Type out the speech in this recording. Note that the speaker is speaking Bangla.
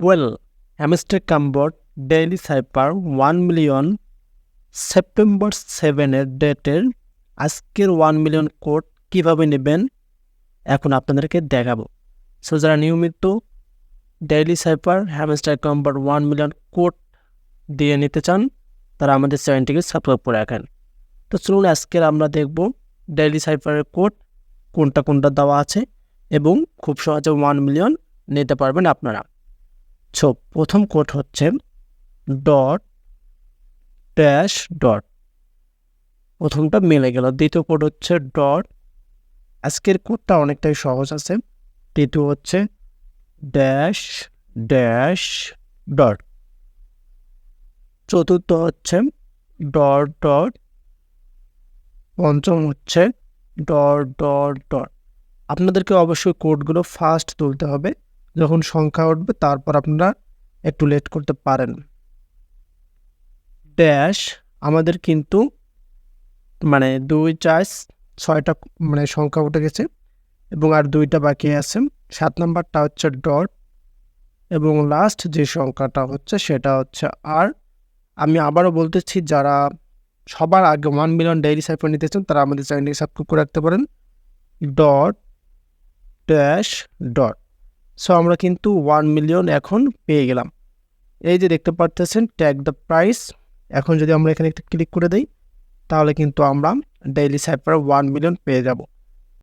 Well hamster কম্বট daily সাইপার 1 million September 7-এর ডেটের আজকের 1 মিলিয়ন কোড কীভাবে নেবেন এখন আপনাদেরকে দেখাবো। সো যারা নিয়মিত ডেইলি সাইপার হ্যামস্টার কম্বট 1 মিলিয়ন কোড দিয়ে নিতে চান তারা আমাদের চ্যানেলটিকে সাবস্ক্রাইব করে রাখেন। তো চলুন আজকের আমরা দেখব ডেইলি সাইপারের কোড কোনটা কোনটা দেওয়া আছে এবং খুব সহজে 1 মিলিয়ন নিতে পারবেন আপনারা। সো প্রথম কোড হচ্ছে ডট ড্যাশ ডট, প্রথমটা মিলে গেল। দ্বিতীয় কোড হচ্ছে ডট, আজকের কোডটা অনেকটাই সহজ আছে। তৃতীয় হচ্ছে ড্যাশ ড্যাশ ডট, চতুর্থ হচ্ছে ডট ডট, পঞ্চম হচ্ছে ডট ডট ডট। আপনাদেরকে অবশ্যই কোডগুলো ফাস্ট তুলতে হবে, যখন সংখ্যা উঠবে তারপর আপনারা একটু লেট করতে পারেন। ড্যাশ আমাদের কিন্তু 2 4 6টা সংখ্যা উঠে গেছে এবং আর 2টা বাকি আছে। 7 নাম্বারটা হচ্ছে ডট এবং লাস্ট যে সংখ্যাটা হচ্ছে সেটা হচ্ছে আর। আমি আবারও বলতেছি, যারা সবার আগে 1 মিলিয়ন ডেইলি সাইফার নিতে চান তারা আমাদের চ্যানেলটি সাবস্ক্রাইব করে রাখতে পারেন। Dot dash dot. সো আমরা কিন্তু 1 মিলিয়ন এখন পেয়ে গেলাম। এই যে দেখতে পারতেছেন ট্যাগ দ্য প্রাইস, এখন যদি আমরা এখানে একটা ক্লিক করে দিই তাহলে কিন্তু আমরা ডেইলি সাইফার 1 মিলিয়ন পেয়ে যাব।